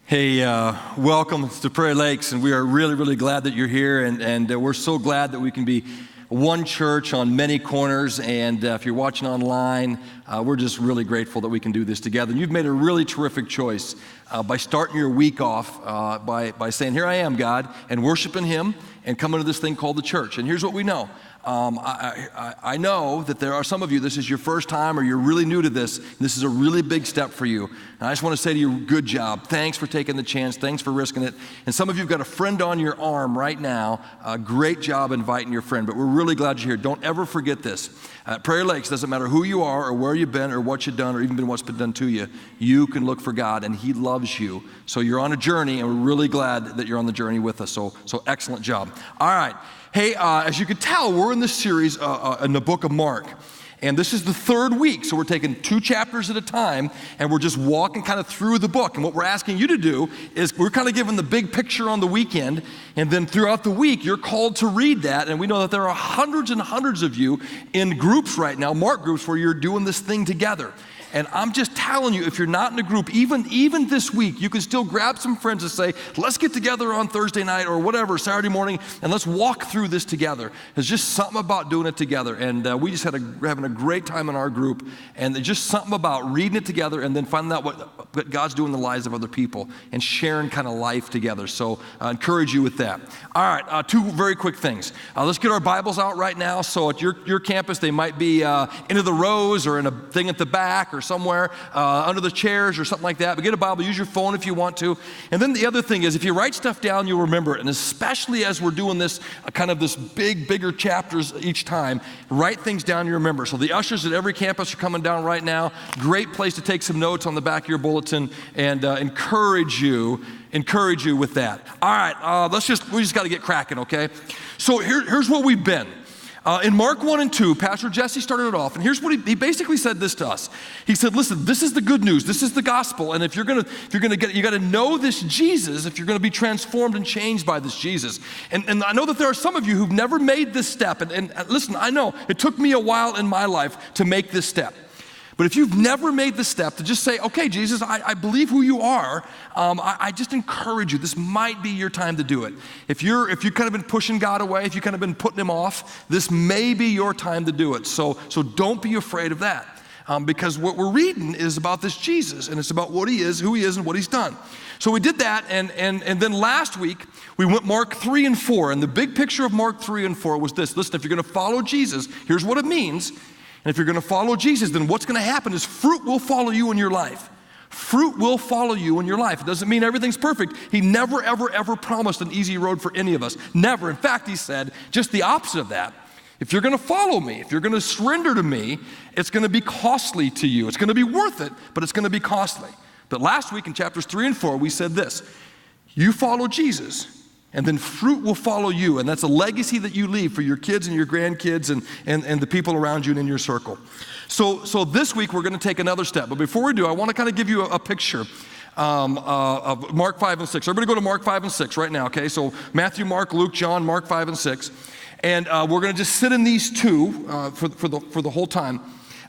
Hey, welcome to Prairie Lakes, and we are really glad that you're here, and we're so glad that we can be one church on many corners, and if you're watching online, we're just really grateful that we can do this together. And you've made a really terrific choice by starting your week off by saying, here I am, God, and worshiping Him and coming to this thing called the church. And here's what we know. I know that there are some of you, this is your first time or you're really new to this. This is a really big step for you. And I just want to say to you, good job. Thanks for taking the chance. Thanks for risking it. And some of you have got a friend on your arm right now. Great job inviting your friend. But we're really glad you're here. Don't ever forget this. At Prairie Lakes, doesn't matter who you are or where you've been or what you've done or even what's been done to you, you can look for God and He loves you. So you're on a journey, and we're really glad that you're on the journey with us. So excellent job. All right. Hey, as you can tell, we're in this series in the book of Mark. And this is the third week, so we're taking 2 chapters at a time, and we're just walking kind of through the book. And what we're asking you to do is we're kind of giving the big picture on the weekend, and then throughout the week, you're called to read that. And we know that there are hundreds and hundreds of you in groups right now, Mark groups, where you're doing this thing together. And I'm just telling you, if you're not in a group, even this week, you can still grab some friends and say, let's get together on Thursday night or whatever, Saturday morning, and let's walk through this together. There's just something about doing it together. And we just having a great time in our group. And there's just something about reading it together and then finding out what God's doing in the lives of other people and sharing kind of life together. So I encourage you with that. All right, 2 very quick things. Let's get our Bibles out right now. So at your campus, they might be into the rows or in a thing at the back or somewhere under the chairs or something like that. But get a Bible, use your phone if you want to. And then the other thing is, if you write stuff down, you'll remember it. And especially as we're doing this, kind of this bigger chapters each time, write things down you remember. So the ushers at every campus are coming down right now. Great place to take some notes on the back of your bulletin and encourage you with that. All right, we just got to get cracking, okay? So here's what we've been. In Mark 1 and 2, Pastor Jesse started it off, and here's what he basically said this to us. He said, listen, this is the good news. This is the gospel, and if you're gonna get, you got to know this Jesus if you're going to be transformed and changed by this Jesus. And I know that there are some of you who've never made this step, and listen, I know it took me a while in my life to make this step. But if you've never made the step to just say, okay, Jesus, I believe who you are, I just encourage you, this might be your time to do it. If you've kind of been pushing God away, if you've kind of been putting Him off, this may be your time to do it. So don't be afraid of that. Because what we're reading is about this Jesus, and it's about what He is, who He is, and what He's done. So we did that, and then last week, we went Mark 3 and 4, and the big picture of Mark 3 and 4 was this. Listen, if you're going to follow Jesus, here's what it means. And if you're going to follow Jesus, then what's going to happen is fruit will follow you in your life. Fruit will follow you in your life. It doesn't mean everything's perfect. He never, ever promised an easy road for any of us. Never. In fact, He said just the opposite of that. If you're going to follow me, if you're going to surrender to me, it's going to be costly to you. It's going to be worth it, but it's going to be costly. But last week in chapters 3 and 4, we said this. You follow Jesus, and then fruit will follow you. And that's a legacy that you leave for your kids and your grandkids and the people around you and in your circle. So this week we're going to take another step. But before we do, I want to kind of give you a picture of Mark 5 and 6. Everybody go to Mark 5 and 6 right now, okay? So Matthew, Mark, Luke, John, Mark 5 and 6. And we're going to just sit in these 2 for the whole time.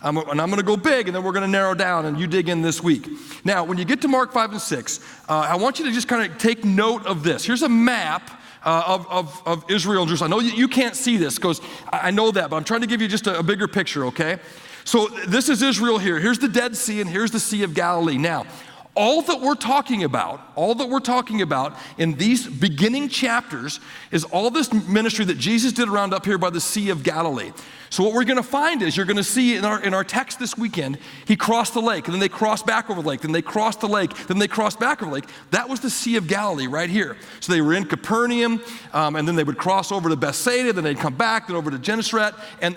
And I'm going to go big, and then we're going to narrow down, and you dig in this week. Now, when you get to Mark 5 and 6, I want you to just kind of take note of this. Here's a map of Israel and Jerusalem. I know you can't see this because I know that, but I'm trying to give you just a bigger picture, okay? So this is Israel here. Here's the Dead Sea, and here's the Sea of Galilee. Now, all that we're talking about in these beginning chapters is all this ministry that Jesus did around up here by the Sea of Galilee. So what we're going to find is you're going to see in our text this weekend, He crossed the lake, and then they crossed back over the lake, then they crossed the lake, then they crossed back over the lake. That was the Sea of Galilee right here. So they were in Capernaum, and then they would cross over to Bethsaida, then they'd come back, then over to Gennesaret, and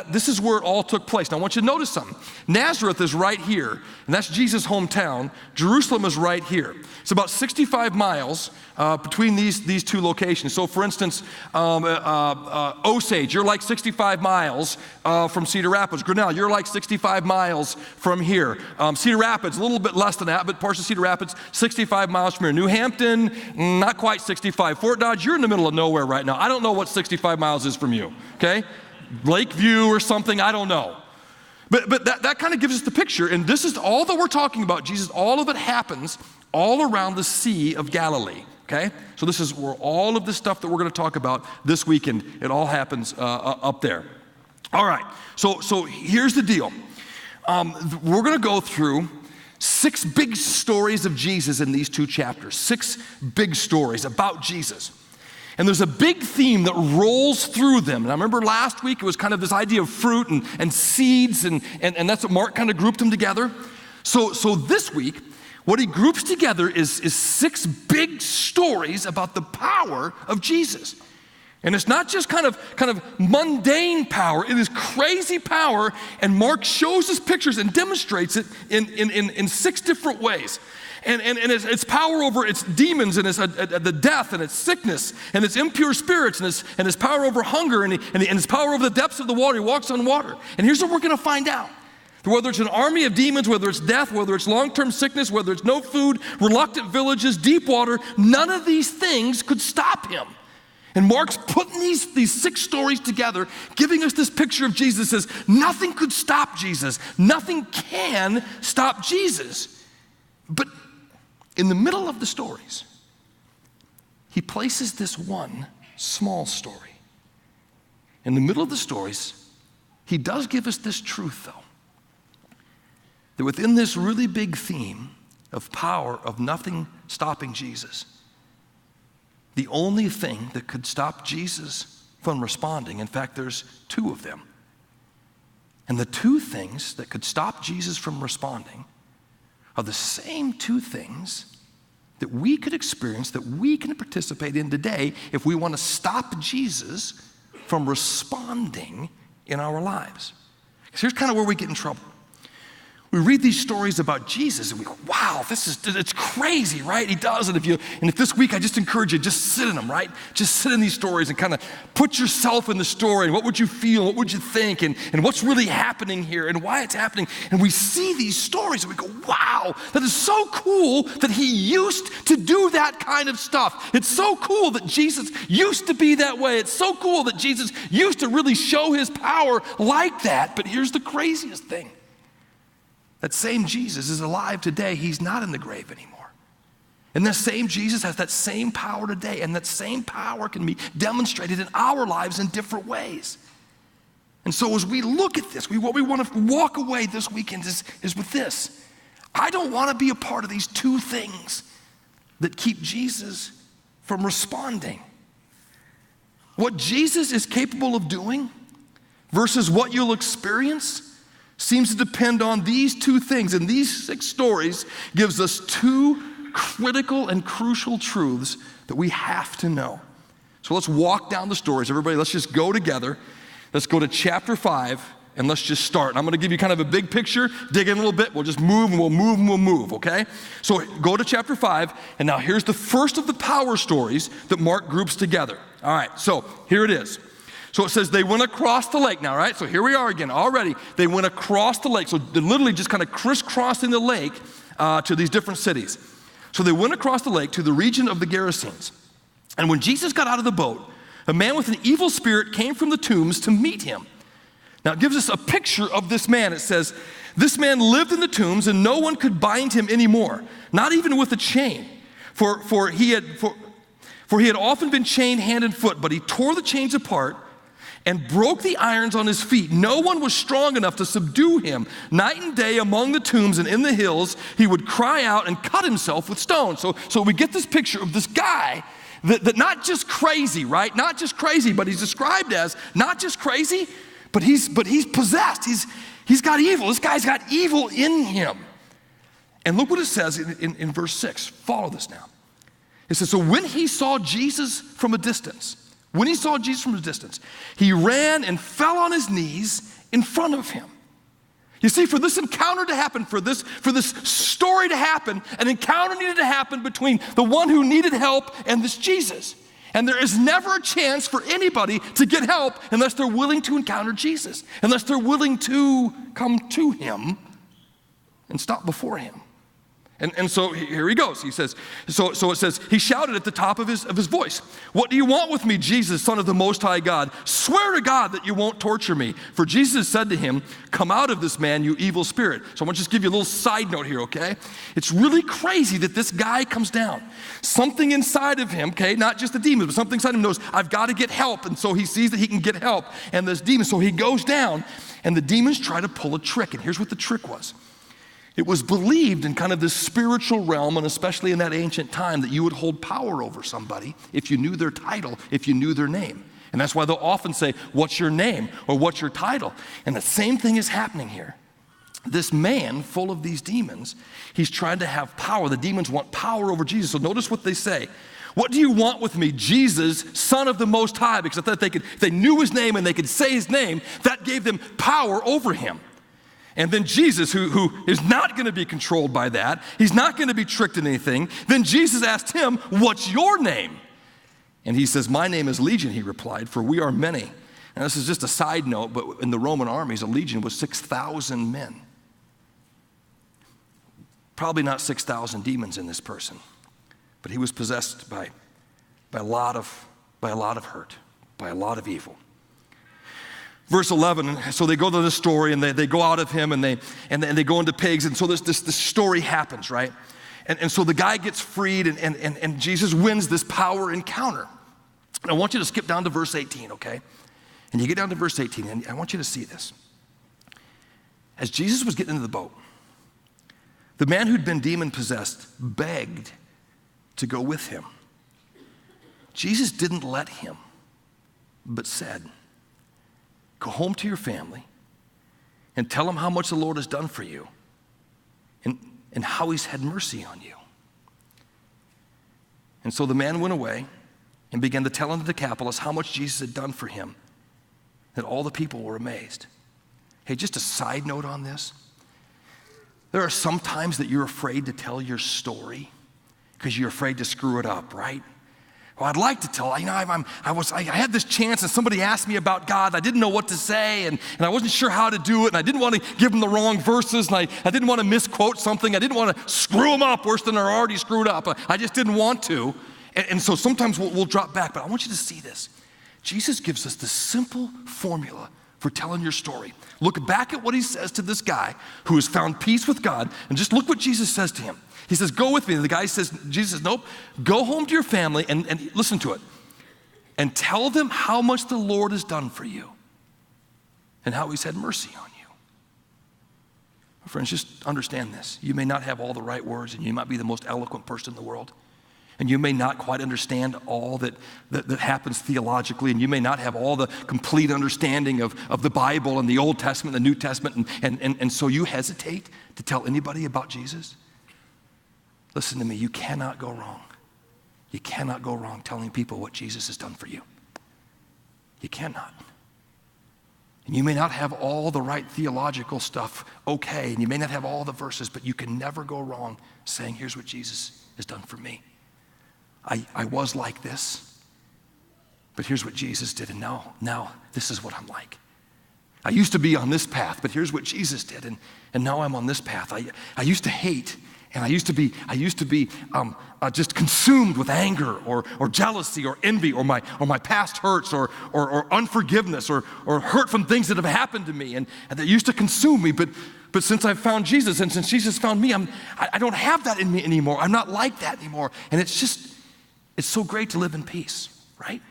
this is where it all took place. Now I want you to notice something. Nazareth is right here, and that's Jesus' hometown. Jerusalem is right here. It's about 65 miles between these 2 locations. So for instance, Osage, you're like 65 miles from Cedar Rapids. Grinnell, you're like 65 miles from here. Cedar Rapids, a little bit less than that, but parts of Cedar Rapids, 65 miles from here. New Hampton, not quite 65. Fort Dodge, you're in the middle of nowhere right now. I don't know what 65 miles is from you, okay? Lakeview or something, I don't know. But that kind of gives us the picture, and this is all that we're talking about, Jesus. All of it happens all around the Sea of Galilee, okay? So this is where all of this stuff that we're going to talk about this weekend, it all happens up there. All right, so here's the deal. We're going to go through 6 big stories of Jesus in these 2 chapters, 6 big stories about Jesus. And there's a big theme that rolls through them. And I remember last week it was kind of this idea of fruit and seeds, and that's what Mark kind of grouped them together. So this week, what he groups together is 6 big stories about the power of Jesus. And it's not just kind of mundane power, it is crazy power, and Mark shows us pictures and demonstrates it in 6 different ways. And it's power over its demons, and it's the death, and its sickness, and its impure spirits, and its power over hunger, and its power over the depths of the water. He walks on water. And here's what we're going to find out. Whether it's an army of demons, whether it's death, whether it's long-term sickness, whether it's no food, reluctant villages, deep water, none of these things could stop him. And Mark's putting these 6 stories together, giving us this picture of Jesus. Says nothing could stop Jesus. Nothing can stop Jesus. But in the middle of the stories, he places this one small story. In the middle of the stories, he does give us this truth, though, that within this really big theme of power, of nothing stopping Jesus, the only thing that could stop Jesus from responding, in fact, there's 2 of them. And the 2 things that could stop Jesus from responding are the same 2 things that we could experience, that we can participate in today if we want to stop Jesus from responding in our lives. Because here's kind of where we get in trouble. We read these stories about Jesus and we go, wow, it's crazy, right? He does. And if this week I just encourage you, just sit in them, right? Just sit in these stories and kind of put yourself in the story. And what would you feel? What would you think? And what's really happening here and why it's happening? And we see these stories and we go, wow, that is so cool that he used to do that kind of stuff. It's so cool that Jesus used to be that way. It's so cool that Jesus used to really show his power like that. But here's the craziest thing. That same Jesus is alive today. He's not in the grave anymore. And that same Jesus has that same power today, and that same power can be demonstrated in our lives in different ways. And so as we look at this, what we want to walk away this weekend is with this. I don't want to be a part of these 2 things that keep Jesus from responding. What Jesus is capable of doing versus what you'll experience seems to depend on these 2 things. And these 6 stories gives us 2 critical and crucial truths that we have to know. So let's walk down the stories. Everybody, let's just go together. Let's go to chapter 5, and let's just start. And I'm going to give you kind of a big picture, dig in a little bit. We'll just move, and we'll move, and we'll move, okay? So go to chapter 5, and now here's the first of the power stories that Mark groups together. All right, so here it is. So it says they went across the lake now, right? So here we are again already. They went across the lake. So they're literally just kind of crisscrossing the lake to these different cities. So they went across the lake to the region of the Gerasenes. And when Jesus got out of the boat, a man with an evil spirit came from the tombs to meet him. Now it gives us a picture of this man. It says, this man lived in the tombs and no one could bind him anymore, not even with a chain. For he had often been chained hand and foot, but he tore the chains apart and broke the irons on his feet. No one was strong enough to subdue him. Night and day among the tombs and in the hills, he would cry out and cut himself with stones. So we get this picture of this guy that not just crazy, right? Not just crazy, but he's described as not just crazy, but he's possessed. He's got evil. This guy's got evil in him. And look what it says in verse 6. Follow this now. It says, so when he saw Jesus from a distance, he ran and fell on his knees in front of him. You see, for this encounter to happen, for this story to happen, an encounter needed to happen between the one who needed help and this Jesus. And there is never a chance for anybody to get help unless they're willing to encounter Jesus, unless they're willing to come to him and stop before him. And so here he goes. He says, so it says, he shouted at the top of his voice, "What do you want with me, Jesus, Son of the Most High God? Swear to God that you won't torture me." For Jesus said to him, "Come out of this man, you evil spirit." So I want to just give you a little side note here, okay? It's really crazy that this guy comes down. Something inside of him, okay, not just the demons, but something inside him knows, I've got to get help. And so he sees that he can get help. And this demon, so he goes down, and the demons try to pull a trick. And here's what the trick was. It was believed in kind of this spiritual realm, and especially in that ancient time, that you would hold power over somebody if you knew their title, if you knew their name. And that's why they'll often say, "What's your name?" or "What's your title?" And the same thing is happening here. This man, full of these demons, he's trying to have power. The demons want power over Jesus. So notice what they say. "What do you want with me, Jesus, Son of the Most High?" Because if they knew his name and they could say his name, that gave them power over him. And then Jesus, who is not going to be controlled by that, he's not going to be tricked in anything, then Jesus asked him, "What's your name?" And he says, "My name is Legion," he replied, "for we are many." And this is just a side note, but in the Roman armies, a legion was 6,000 men. Probably not 6,000 demons in this person, but he was possessed by a lot of hurt, by a lot of evil. Verse 11, so they go to the story, and they go out of him, and they go into pigs, and so this story happens, right? And so the guy gets freed, and Jesus wins this power encounter. And I want you to skip down to verse 18, okay? And you get down to verse 18, and I want you to see this. As Jesus was getting into the boat, the man who'd been demon-possessed begged to go with him. Jesus didn't let him, but said, "Go home to your family and tell them how much the Lord has done for you and how he's had mercy on you." And so the man went away and began to tell unto the Decapolis how much Jesus had done for him, that all the people were amazed. Hey, just a side note on this. There are some times that you're afraid to tell your story because you're afraid to screw it up, right? Well, I'd like to tell, I had this chance and somebody asked me about God. I didn't know what to say and I wasn't sure how to do it, and I didn't want to give them the wrong verses, and I didn't want to misquote something. I didn't want to screw them up worse than they're already screwed up. I just didn't want to. And so sometimes we'll drop back, but I want you to see this. Jesus gives us this simple formula for telling your story. Look back at what he says to this guy who has found peace with God, and just look what Jesus says to him. He says, "Go with me." And the guy says, Jesus says, "Nope, go home to your family," and listen to it, "and tell them how much the Lord has done for you and how he's had mercy on you." Friends, just understand this. You may not have all the right words, and you might be the most eloquent person in the world, and you may not quite understand all that happens theologically, and you may not have all the complete understanding of the Bible and the Old Testament and the New Testament, and so you hesitate to tell anybody about Jesus. Listen to me, you cannot go wrong. You cannot go wrong telling people what Jesus has done for you. You cannot. And you may not have all the right theological stuff, okay, and you may not have all the verses, but you can never go wrong saying, "Here's what Jesus has done for me. I was like this, but here's what Jesus did, and now this is what I'm like. I used to be on this path, but here's what Jesus did, and now I'm on this path. I used to hate, and I used to be just consumed with anger or jealousy or envy or my past hurts or unforgiveness or hurt from things that have happened to me and that used to consume me. But since I've found Jesus and since Jesus found me, I don't have that in me anymore. I'm not like that anymore. And it's so great to live in peace, right?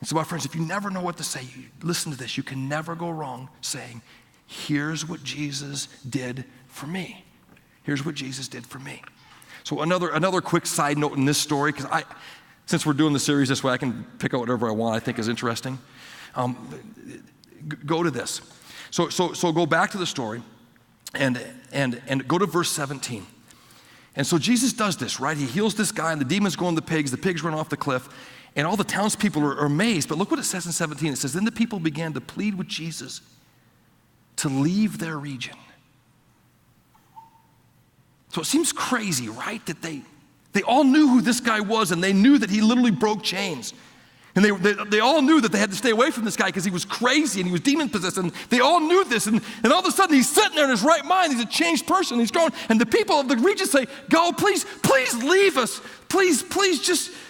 And so, my friends, if you never know what to say, listen to this. You can never go wrong saying, "Here's what Jesus did for me. Here's what Jesus did for me." So another quick side note in this story, because since we're doing the series this way, I can pick out whatever I want I think is interesting. Go to this. So go back to the story and go to verse 17. And so Jesus does this, right? He heals this guy, and the demons go in the pigs run off the cliff, and all the townspeople are amazed. But look what it says in 17. It says, "Then the people began to plead with Jesus to leave their region." So it seems crazy, right? That they all knew who this guy was, and they knew that he literally broke chains. And they all knew that they had to stay away from this guy because he was crazy and he was demon-possessed. And they all knew this. And all of a sudden, he's sitting there in his right mind. He's a changed person. He's grown. And the people of the region say, go, please leave us. Please,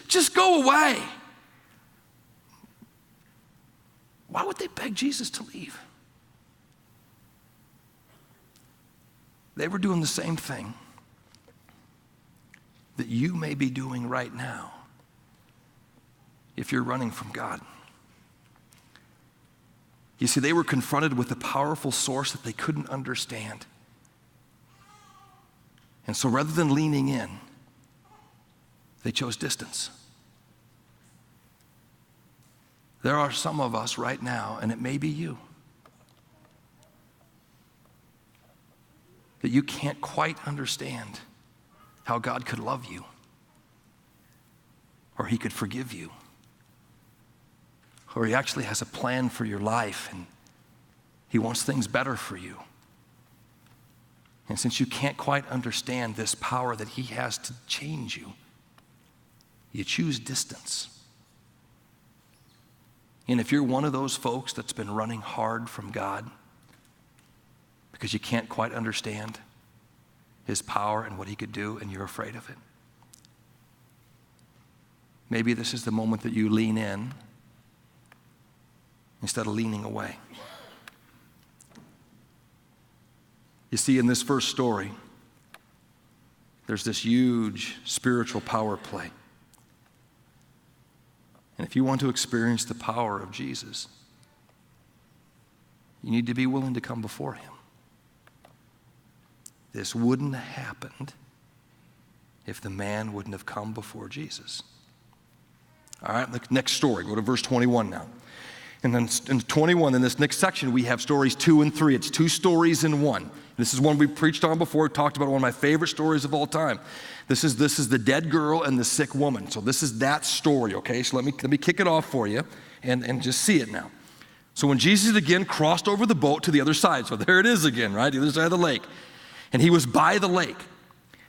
just go away. Why would they beg Jesus to leave? They were doing the same thing that you may be doing right now if you're running from God. You see, they were confronted with a powerful source that they couldn't understand. And so rather than leaning in, they chose distance. There are some of us right now, and it may be you, that you can't quite understand how God could love you or he could forgive you, or he actually has a plan for your life and he wants things better for you. And since you can't quite understand this power that he has to change you, you choose distance. And if you're one of those folks that's been running hard from God because you can't quite understand his power and what he could do and you're afraid of it, maybe this is the moment that you lean in instead of leaning away. You see, in this first story, there's this huge spiritual power play. And if you want to experience the power of Jesus, you need to be willing to come before him. This wouldn't have happened if the man wouldn't have come before Jesus. All right, the next story, go to verse 21 now. And then in 21, in this next section, we have stories 2 and 3. It's 2 stories in one. This is one we preached on before, talked about, one of my favorite stories of all time. This is the dead girl and the sick woman. So this is that story, okay? So let me kick it off for you and just see it now. So when Jesus again crossed over the boat to the other side, so there it is again, right? The other side of the lake. And he was by the lake.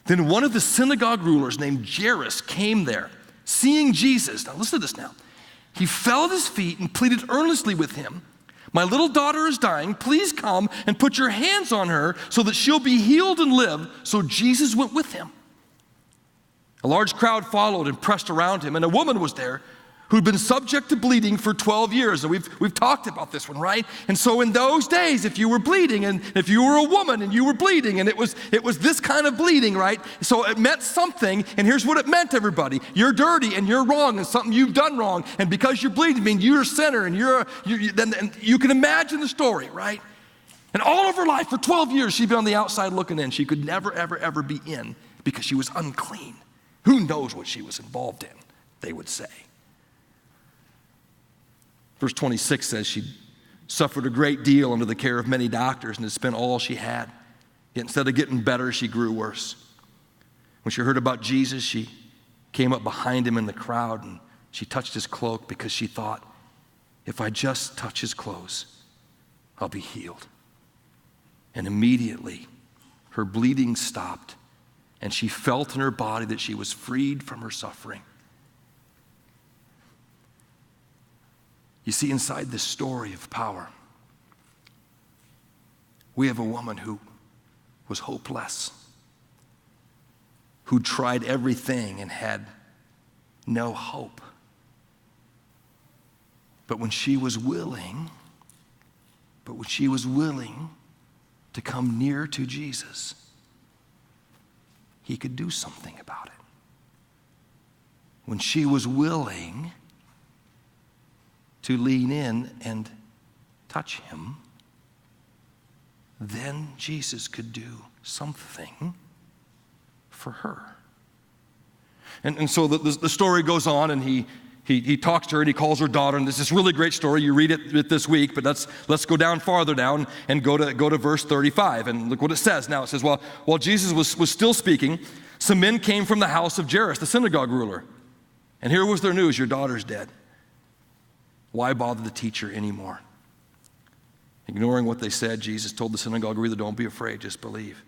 Then one of the synagogue rulers named Jairus came there, seeing Jesus. Now listen to this now. He fell at his feet and pleaded earnestly with him. My little daughter is dying. Please come and put your hands on her so that she'll be healed and live. So Jesus went with him. A large crowd followed and pressed around him, and a woman was there who'd been subject to bleeding for 12 years. And we've talked about this one, right? And so in those days, if you were bleeding, and if you were a woman and you were bleeding, and it was this kind of bleeding, right? So it meant something, and here's what it meant, everybody. You're dirty and you're wrong and something you've done wrong, and because you're bleeding, I mean, you're a sinner, and then you can imagine the story, right? And all of her life, for 12 years, she'd been on the outside looking in. She could never, ever, ever be in because she was unclean. Who knows what she was involved in, they would say. Verse 26 says she suffered a great deal under the care of many doctors and had spent all she had. Yet instead of getting better, she grew worse. When she heard about Jesus, she came up behind him in the crowd and she touched his cloak because she thought, if I just touch his clothes, I'll be healed. And immediately her bleeding stopped and she felt in her body that she was freed from her suffering. You see, inside this story of power, we have a woman who was hopeless, who tried everything and had no hope. But when she was willing to come near to Jesus, he could do something about it. When she was willing to lean in and touch him, then Jesus could do something for her. And so the story goes on, and he talks to her and he calls her daughter, and this is a really great story. You read it this week, but let's go down farther down and go to verse 35, and look what it says. Now it says, while Jesus was still speaking, some men came from the house of Jairus, the synagogue ruler. And here was their news: your daughter's dead. Why bother the teacher anymore? Ignoring what they said, Jesus told the synagogue ruler, don't be afraid, just believe.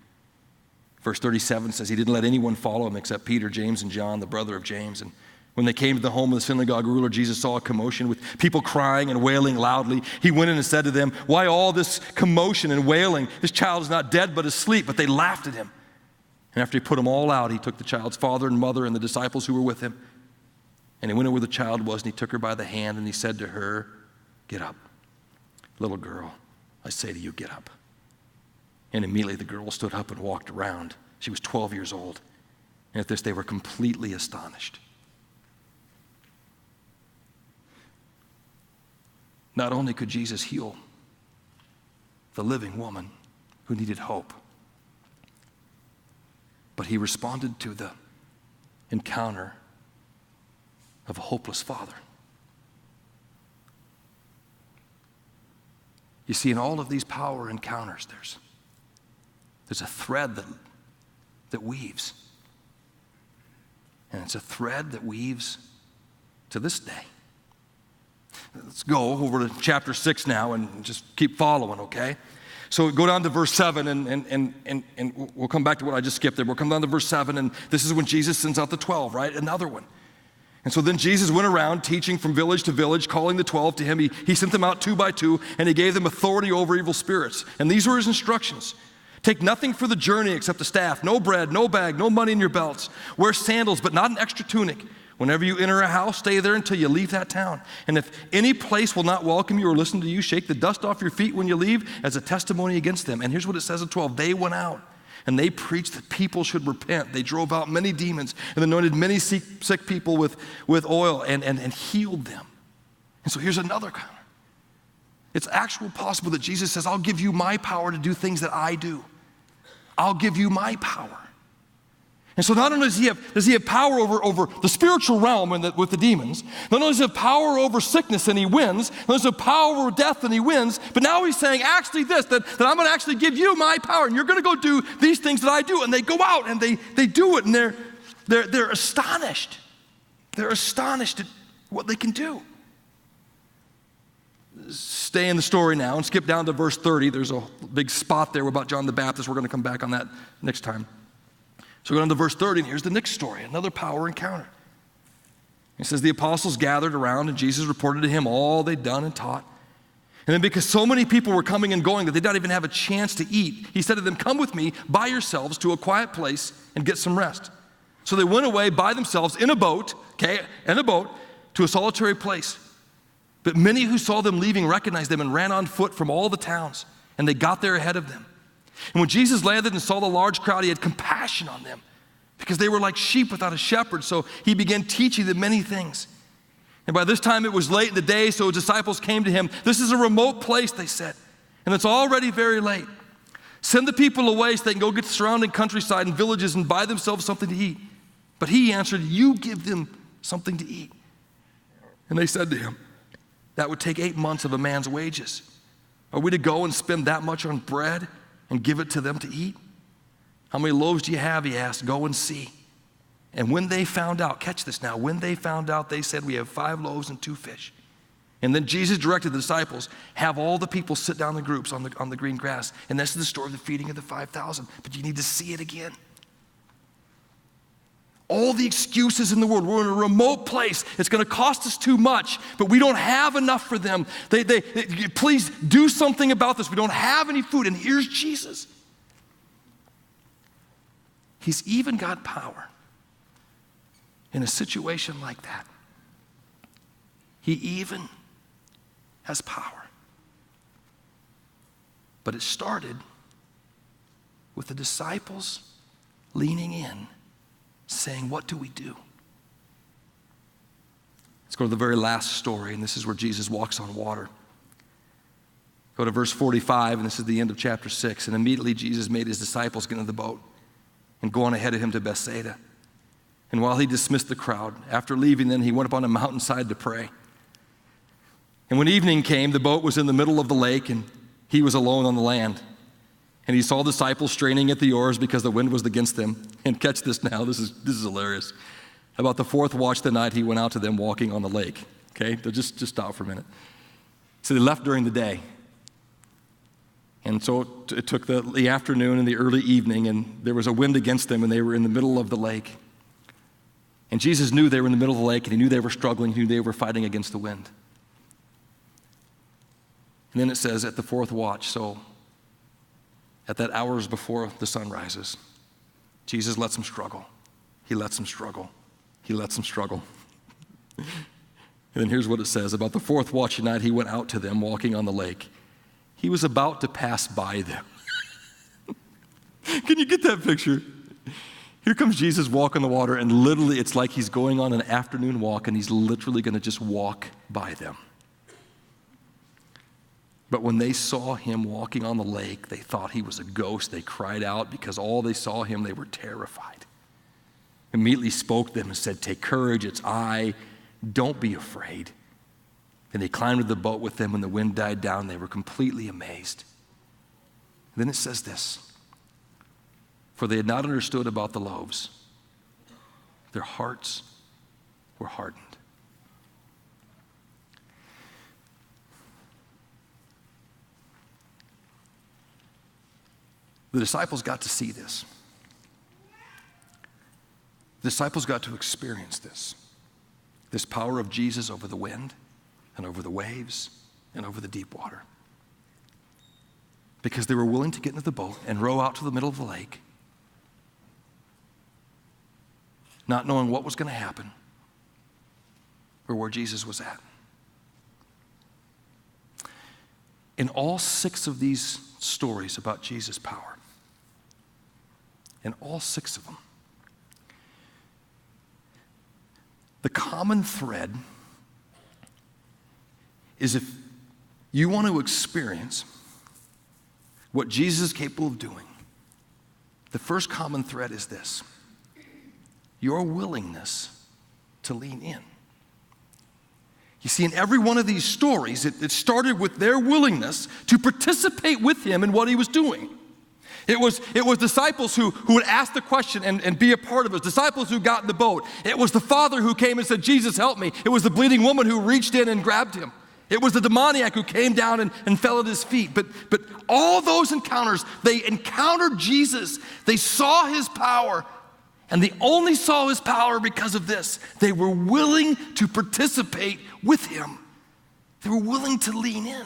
Verse 37 says he didn't let anyone follow him except Peter, James, and John, the brother of James. And When they came to the home of the synagogue ruler, Jesus saw a commotion with people crying and wailing loudly. He went in and said to them, "Why all this commotion and wailing? This child is not dead but asleep." But they laughed at him. And after he put them all out, he took the child's father and mother and the disciples who were with him. And he went over where the child was, and he took her by the hand, and he said to her, "Get up. Little girl, I say to you, get up." And immediately the girl stood up and walked around. She was 12 years old. And at this they were completely astonished. Not only could Jesus heal the living woman who needed hope, but he responded to the encounter of a hopeless father. You see, in all of these power encounters, there's a thread that weaves. And it's a thread that weaves to this day. Let's go over to chapter 6 now and just keep following, okay? So go down to verse 7, and we'll come back to what I just skipped there. We'll come down to verse 7, and this is when Jesus sends out the 12, right? Another one. And so then Jesus went around teaching from village to village, calling the 12 to him. He sent them out 2 by 2, and he gave them authority over evil spirits. And these were his instructions. Take nothing for the journey except a staff, no bread, no bag, no money in your belts. Wear sandals, but not an extra tunic. Whenever you enter a house, stay there until you leave that town. And if any place will not welcome you or listen to you, shake the dust off your feet when you leave as a testimony against them. And here's what it says in 12. They went out and they preached that people should repent. They drove out many demons and anointed many sick people with oil and healed them. And so here's another kind. It's actually possible that Jesus says, I'll give you my power to do things that I do. I'll give you my power. And so not only does he have power over the spiritual realm with the demons, not only does he have power over sickness and he wins, not only does he have power over death and he wins, but now he's saying actually this, that I'm going to actually give you my power and you're going to go do these things that I do. And they go out and they do it and they're astonished. They're astonished at what they can do. Stay in the story now and skip down to verse 30. There's a big spot there about John the Baptist. We're going to come back on that next time. So go down to verse 30, and here's the next story, another power encounter. It says, the apostles gathered around, and Jesus reported to him all they'd done and taught. And then because so many people were coming and going that they didn't even have a chance to eat, he said to them, come with me by yourselves to a quiet place and get some rest. So they went away by themselves in a boat, to a solitary place. But many who saw them leaving recognized them and ran on foot from all the towns, and they got there ahead of them. And when Jesus landed and saw the large crowd, he had compassion on them because they were like sheep without a shepherd. So he began teaching them many things. And by this time it was late in the day, so his disciples came to him. This is a remote place, they said, and it's already very late. Send the people away so they can go get the surrounding countryside and villages and buy themselves something to eat. But he answered, you give them something to eat. And they said to him, that would take 8 months of a man's wages. Are we to go and spend that much on bread and give it to them to eat? How many loaves do you have, he asked. Go and see. And when they found out, catch this now, when they found out, they said, we have 5 loaves and 2 fish. And then Jesus directed the disciples, have all the people sit down in groups on the green grass. And this is the story of the feeding of the 5,000. But you need to see it again. All the excuses in the world. We're in a remote place. It's going to cost us too much, but we don't have enough for them. Please do something about this. We don't have any food. And here's Jesus. He's even got power in a situation like that. He even has power. But it started with the disciples leaning in, saying, what do we do? Let's go to the very last story, and this is where Jesus walks on water. Go to verse 45, and this is the end of chapter 6. And immediately Jesus made his disciples get into the boat and go on ahead of him to Bethsaida. And while he dismissed the crowd, after leaving them, he went up on a mountainside to pray. And when evening came, the boat was in the middle of the lake, and he was alone on the land. And he saw disciples straining at the oars because the wind was against them. And catch this now, this is hilarious. About the 4th watch of the night, he went out to them walking on the lake. Okay, so just stop for a minute. So they left during the day. And so it took the afternoon and the early evening, and there was a wind against them, and they were in the middle of the lake. And Jesus knew they were in the middle of the lake, and he knew they were struggling, he knew they were fighting against the wind. And then it says at the fourth watch, so at that hours before the sun rises, Jesus lets them struggle. He lets them struggle. He lets them struggle. And then here's what it says. About the fourth watch at night, he went out to them walking on the lake. He was about to pass by them. Can you get that picture? Here comes Jesus walking the water, and literally it's like he's going on an afternoon walk, and he's literally going to just walk by them. But when they saw him walking on the lake, they thought he was a ghost. They cried out because all they saw him, they were terrified. Immediately spoke to them and said, "Take courage, it's I, don't be afraid." And they climbed into the boat with them. When the wind died down, they were completely amazed. And then it says this, for they had not understood about the loaves. Their hearts were hardened. The disciples got to see this. The disciples got to experience this power of Jesus over the wind and over the waves and over the deep water. Because they were willing to get into the boat and row out to the middle of the lake, not knowing what was going to happen or where Jesus was at. In all 6 of these stories about Jesus' power, in all 6 of them, the common thread is if you want to experience what Jesus is capable of doing, the first common thread is this: your willingness to lean in. You see, in every one of these stories, it started with their willingness to participate with him in what he was doing. It was disciples who would ask the question and be a part of it. It was disciples who got in the boat. It was the father who came and said, "Jesus, help me." It was the bleeding woman who reached in and grabbed him. It was the demoniac who came down and fell at his feet. But all those encounters, they encountered Jesus. They saw his power. And they only saw his power because of this. They were willing to participate with him. They were willing to lean in.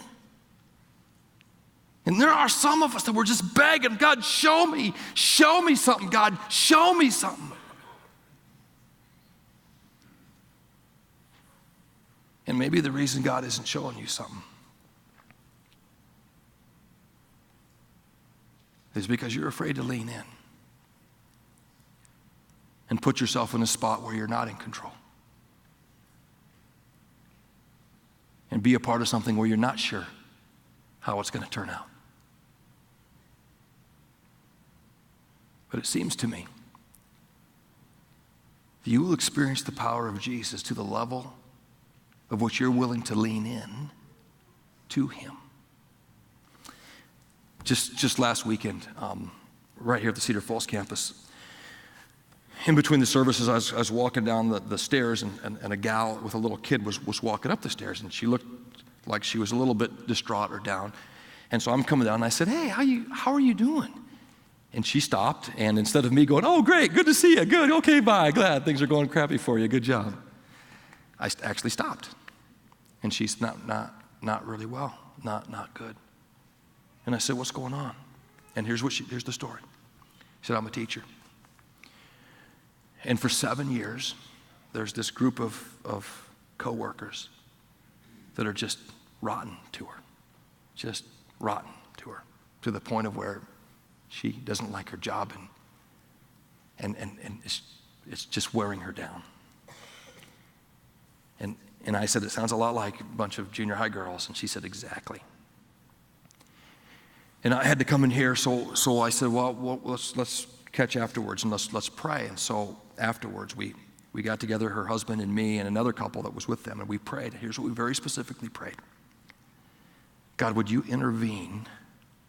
And there are some of us that were just begging, "God, show me something, God, show me something." And maybe the reason God isn't showing you something is because you're afraid to lean in and put yourself in a spot where you're not in control. And be a part of something where you're not sure how it's going to turn out. But it seems to me that you will experience the power of Jesus to the level of which you're willing to lean in to him. Just last weekend, right here at the Cedar Falls campus, in between the services, I was walking down the stairs, and a gal with a little kid was walking up the stairs, and she looked like she was a little bit distraught or down. And so I'm coming down, and I said, "Hey, how are you doing?" And she stopped, and instead of me going, "Oh, great, good to see you, good, okay, bye, glad things are going crappy for you, good job," I actually stopped. And she's not really well, not good. And I said, "What's going on?" And here's the story. She said, "I'm a teacher. And for 7 years, there's this group of coworkers that are just rotten to her, to the point of where she doesn't like her job, and it's just wearing her down." And I said, "It sounds a lot like a bunch of junior high girls." And she said, "Exactly." And I had to come in here, so I said, well let's catch afterwards and let's pray. And so afterwards, we got together, her husband and me and another couple that was with them, and we prayed. Here's what we very specifically prayed: "God, would you intervene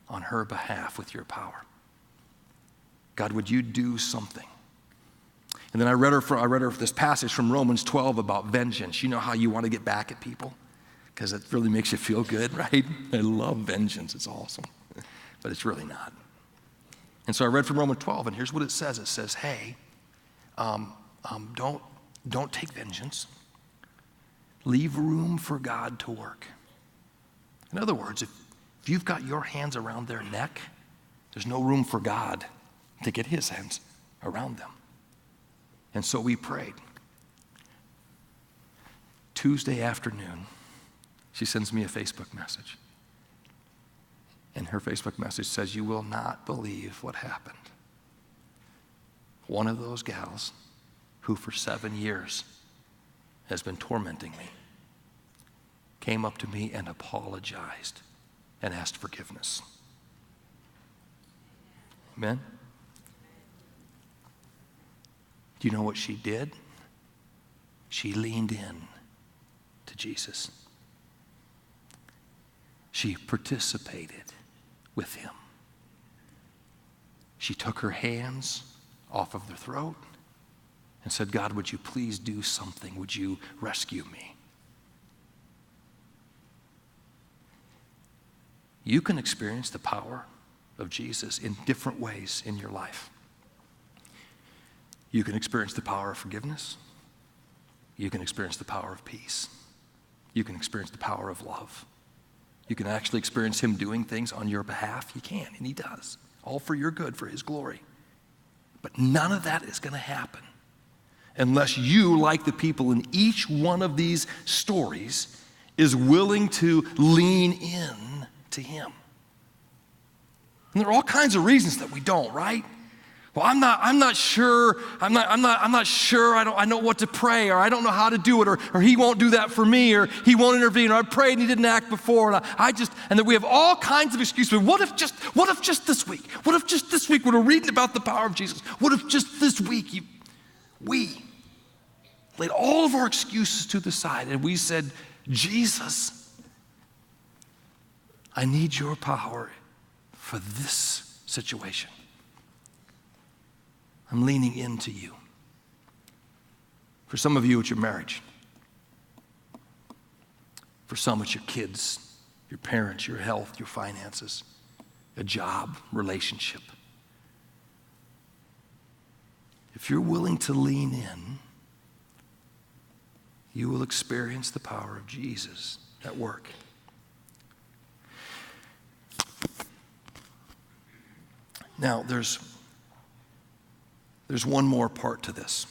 on her behalf with your power? God, would you do something?" And then I read her this passage from Romans 12 about vengeance. You know how you want to get back at people? Because it really makes you feel good, right? I love vengeance. It's awesome. But it's really not. And so I read from Romans 12, and here's what it says. It says, "Hey, don't Don't take vengeance. Leave room for God to work. In other words, if you've got your hands around their neck, there's no room for God to get his hands around them. And so we prayed. Tuesday afternoon, she sends me a Facebook message. And her Facebook message says, "You will not believe what happened. One of those gals who for 7 years has been tormenting me came up to me and apologized and asked forgiveness." Amen? Do you know what she did? She leaned in to Jesus. She participated with him. She took her hands off of their throat and said, "God, would you please do something? Would you rescue me?" You can experience the power of Jesus in different ways in your life. You can experience the power of forgiveness. You can experience the power of peace. You can experience the power of love. You can actually experience him doing things on your behalf. He can, and he does, all for your good, for his glory. But none of that is going to happen unless you, like the people in each one of these stories, is willing to lean in to him. And there are all kinds of reasons that we don't, right? Well, I'm not sure. I'm not sure. I know what to pray, or I don't know how to do it, or he won't do that for me, or he won't intervene, or I prayed and he didn't act before, and that we have all kinds of excuses. But what if just this week? What if just this week when we're reading about the power of Jesus? What if just this week we laid all of our excuses to the side and we said, "Jesus, I need your power for this situation. I'm leaning into you." For some of you, it's your marriage. For some, it's your kids, your parents, your health, your finances, a job, relationship. If you're willing to lean in, you will experience the power of Jesus at work. Now, there's one more part to this.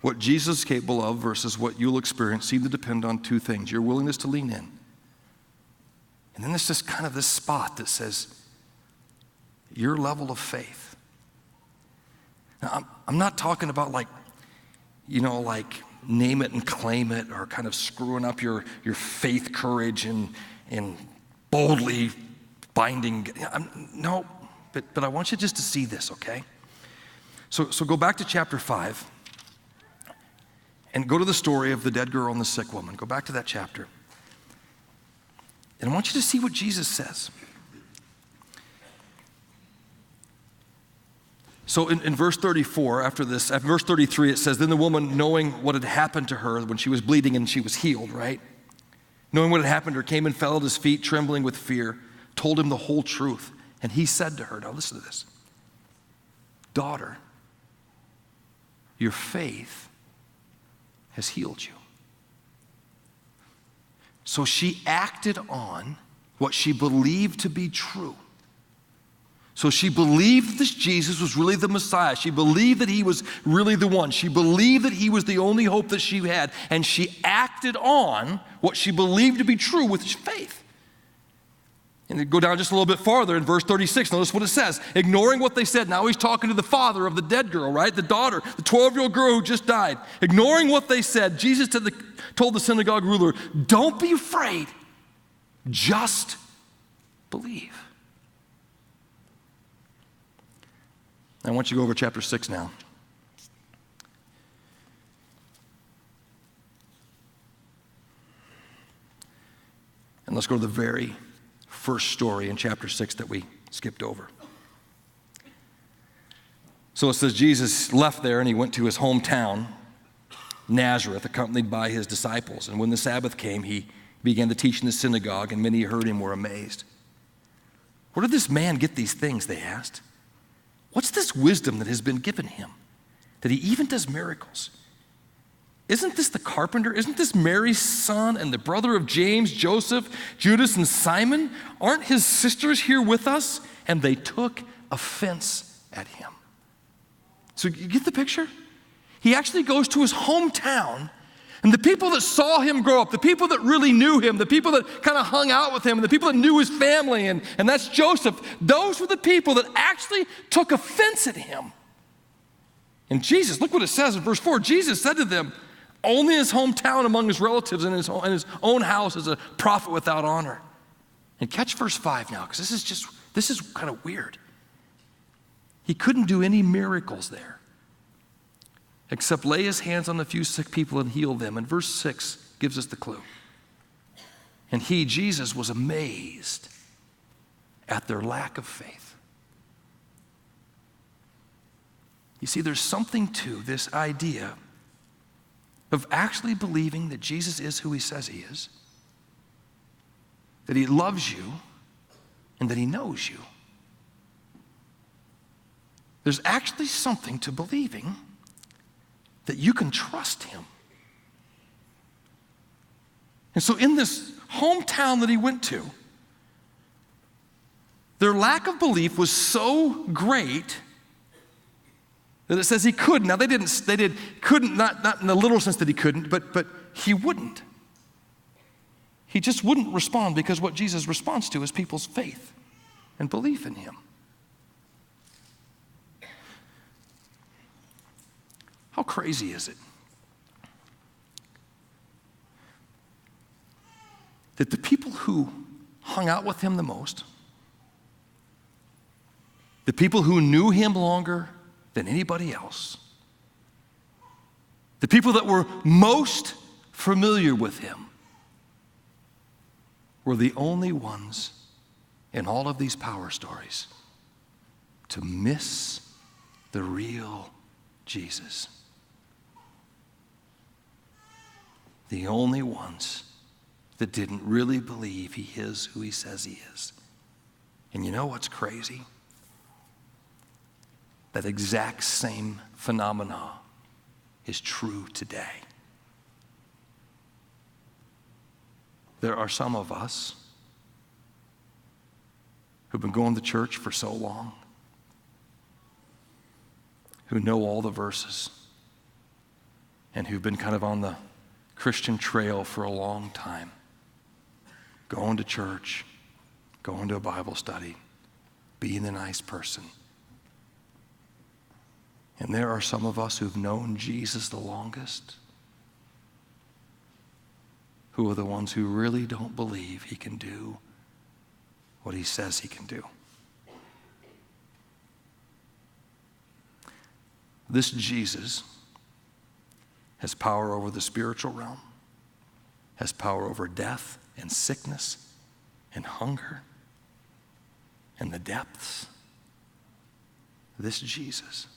What Jesus is capable of versus what you'll experience seem to depend on two things: your willingness to lean in, and then there's just kind of this spot that says your level of faith. Now, I'm not talking about like name it and claim it, or kind of screwing up your faith courage and boldly binding. No. But I want you just to see this, okay? So go back to chapter 5 and go to the story of the dead girl and the sick woman. Go back to that chapter. And I want you to see what Jesus says. So in verse 34, after verse 33, it says, "Then the woman, knowing what had happened to her when she was bleeding and she was healed," right? Knowing what had happened to her, came and fell at his feet, trembling with fear, told him the whole truth. And he said to her, now listen to this, "Daughter, your faith has healed you." So she acted on what she believed to be true. So she believed that this Jesus was really the Messiah. She believed that he was really the one. She believed that he was the only hope that she had. And she acted on what she believed to be true with faith. And then go down just a little bit farther in verse 36. Notice what it says. Ignoring what they said. Now he's talking to the father of the dead girl, right? The daughter, the 12-year-old girl who just died. Ignoring what they said, Jesus told the synagogue ruler, "Don't be afraid. Just believe." I want you to go over chapter 6 now. And let's go to the very first story in chapter 6 that we skipped over. So it says Jesus left there and he went to his hometown, Nazareth, accompanied by his disciples. And when the Sabbath came, he began to teach in the synagogue, and many who heard him were amazed. "Where did this man get these things?" they asked. "What's this wisdom that has been given him? that he even does miracles. Isn't this the carpenter? Isn't this Mary's son and the brother of James, Joseph, Judas, and Simon? Aren't his sisters here with us? And they took offense at him. So you get the picture? He actually goes to his hometown, and the people that saw him grow up, the people that really knew him, the people that kind of hung out with him, and the people that knew his family, and that's Joseph, those were the people that actually took offense at him. And Jesus, look what it says in verse 4. Jesus said to them, only in his hometown among his relatives and in his own house is a prophet without honor. And catch verse 5 now, because this is kind of weird. He couldn't do any miracles there except lay his hands on the few sick people and heal them. And verse 6 gives us the clue. And he, Jesus, was amazed at their lack of faith. You see, there's something to this idea of actually believing that Jesus is who he says he is, that he loves you, and that he knows you. There's actually something to believing that you can trust him. And so in this hometown that he went to, their lack of belief was so great that it says he couldn't. Now couldn't, not in the literal sense that he couldn't, but he wouldn't. He just wouldn't respond, because what Jesus responds to is people's faith and belief in him. How crazy is it that the people who hung out with him the most, the people who knew him longer than anybody else, the people that were most familiar with him, were the only ones in all of these power stories to miss the real Jesus? The only ones that didn't really believe he is who he says he is. And you know what's crazy? That exact same phenomena is true today. There are some of us who've been going to church for so long, who know all the verses, and who've been kind of on the Christian trail for a long time, going to church, going to a Bible study, being a nice person. And there are some of us who've known Jesus the longest, who are the ones who really don't believe he can do what he says he can do. This Jesus has power over the spiritual realm, has power over death and sickness and hunger and the depths. This Jesus.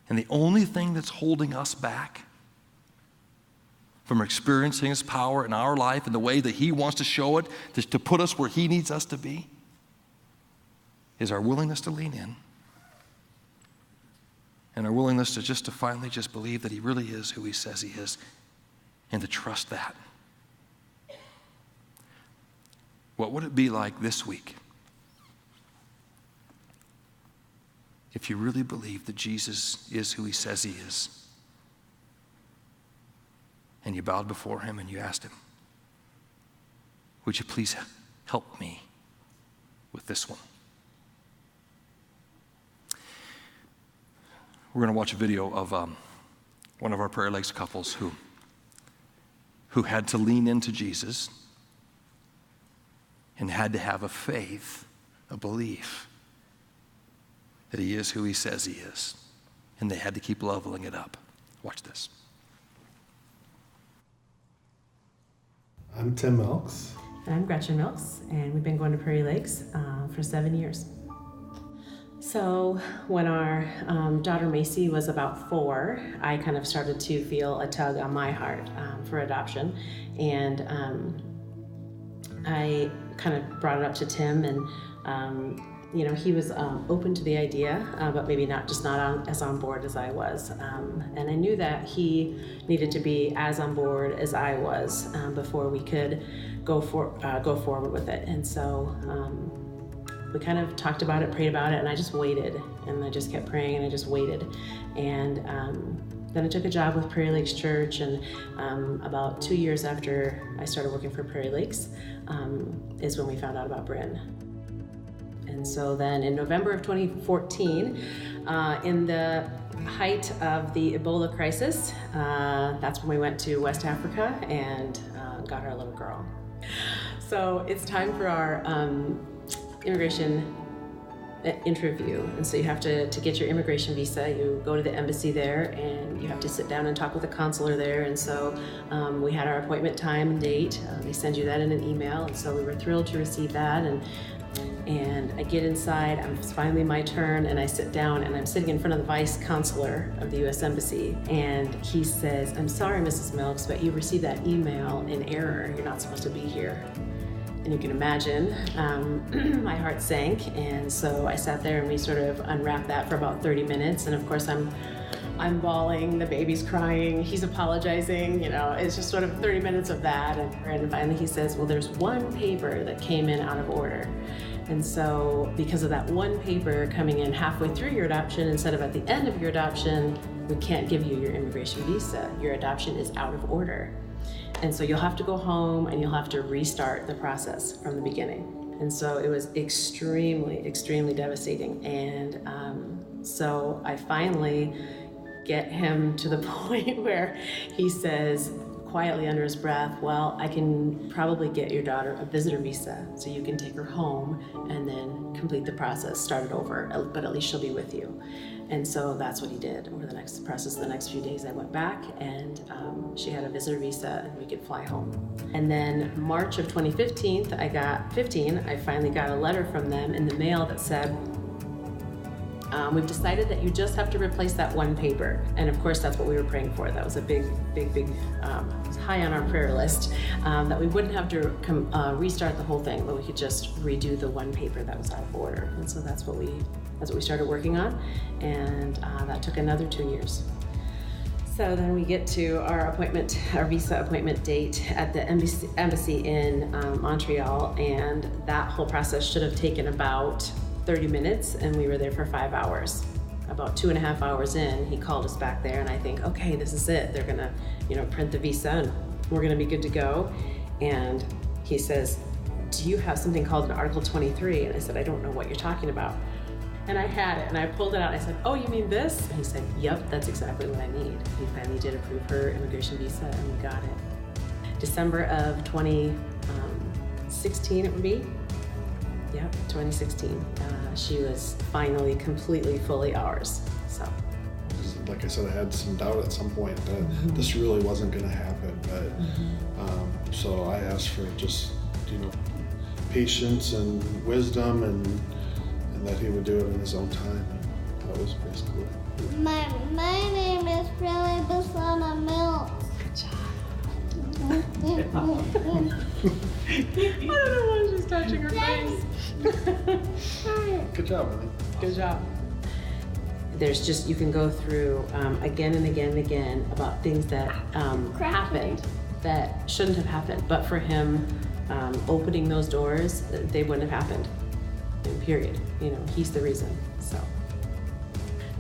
And the only thing that's holding us back from experiencing his power in our life in the way that he wants to show it, to put us where he needs us to be, is our willingness to lean in, and our willingness to finally just believe that he really is who he says he is, and to trust that. What would it be like this week if you really believed that Jesus is who he says he is, and you bowed before him and you asked him, would you please help me with this one? We're going to watch a video of one of our Prairie Lakes couples who had to lean into Jesus and had to have a faith, a belief that he is who he says he is. And they had to keep leveling it up. Watch this. I'm Tim Milks. And I'm Gretchen Milks, and we've been going to Prairie Lakes for 7 years. So when our daughter Macy was about 4, I kind of started to feel a tug on my heart for adoption. And I kind of brought it up to Tim, and he was open to the idea, but maybe not as on board as I was. And I knew that he needed to be as on board as I was before we could go forward with it. And so we kind of talked about it, prayed about it, and I just waited. And I just kept praying, and I just waited. And then I took a job with Prairie Lakes Church, and about 2 years after I started working for Prairie Lakes is when we found out about Bryn. And so then in November of 2014, in the height of the Ebola crisis, that's when we went to West Africa and got our little girl. So it's time for our immigration interview. And so you have to get your immigration visa, you go to the embassy there and you have to sit down and talk with the consular there. And so we had our appointment time and date. They send you that in an email. And so we were thrilled to receive that. And I get inside, it's finally my turn, and I sit down, and I'm sitting in front of the vice consular of the U.S. Embassy, and he says, "I'm sorry, Mrs. Milks, but you received that email in error. You're not supposed to be here." And you can imagine, my heart sank, and so I sat there and we sort of unwrapped that for about 30 minutes, and of course I'm bawling, the baby's crying, he's apologizing, it's just sort of 30 minutes of that, and finally he says, "Well, there's one paper that came in out of order." And so because of that one paper coming in halfway through your adoption instead of at the end of your adoption, we can't give you your immigration visa. Your adoption is out of order. And so you'll have to go home and you'll have to restart the process from the beginning. And so it was extremely, extremely devastating. And so I finally get him to the point where he says, quietly under his breath, "Well, I can probably get your daughter a visitor visa so you can take her home and then complete the process, start it over, but at least she'll be with you." And so that's what he did. Over the next few days, I went back and she had a visitor visa and we could fly home. And then March of 2015, I finally got a letter from them in the mail that said, "We've decided that you just have to replace that one paper." And of course, that's what we were praying for. That was a big, high on our prayer list, that we wouldn't have to restart the whole thing, but we could just redo the one paper that was out of order. And so that's what we started working on, and that took another 2 years. So then we get to our visa appointment date at the embassy in Montreal, and that whole process should have taken about 30 minutes, and we were there for 5 hours. About 2.5 hours in, he called us back there, and I think, okay, this is it. They're gonna, print the visa, and we're gonna be good to go. And he says, "Do you have something called an Article 23?" And I said, "I don't know what you're talking about." And I had it, and I pulled it out. I said, "Oh, you mean this?" And he said, "Yep, that's exactly what I need." He finally did approve her immigration visa, and we got it. December of 2016, it would be. Yep, 2016. She was finally completely, fully ours. So, like I said, I had some doubt at some point that this really wasn't going to happen. But so I asked for just patience and wisdom, and that he would do it in his own time. That was basically it. My name is Prairie Milk. good job. I don't know why she's touching her face. Good job, honey. Good job. You can go through again and again and again about things that happened that shouldn't have happened. But for him, opening those doors, they wouldn't have happened. Period. He's the reason. So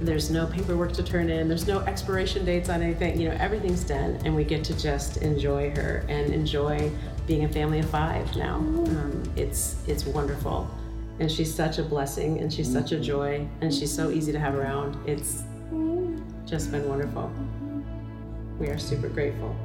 there's no paperwork to turn in. There's no expiration dates on anything. Everything's done, and we get to just enjoy her and enjoy being a family of 5 now. It's wonderful, and she's such a blessing, and she's such a joy, and she's so easy to have around. It's just been wonderful. We are super grateful.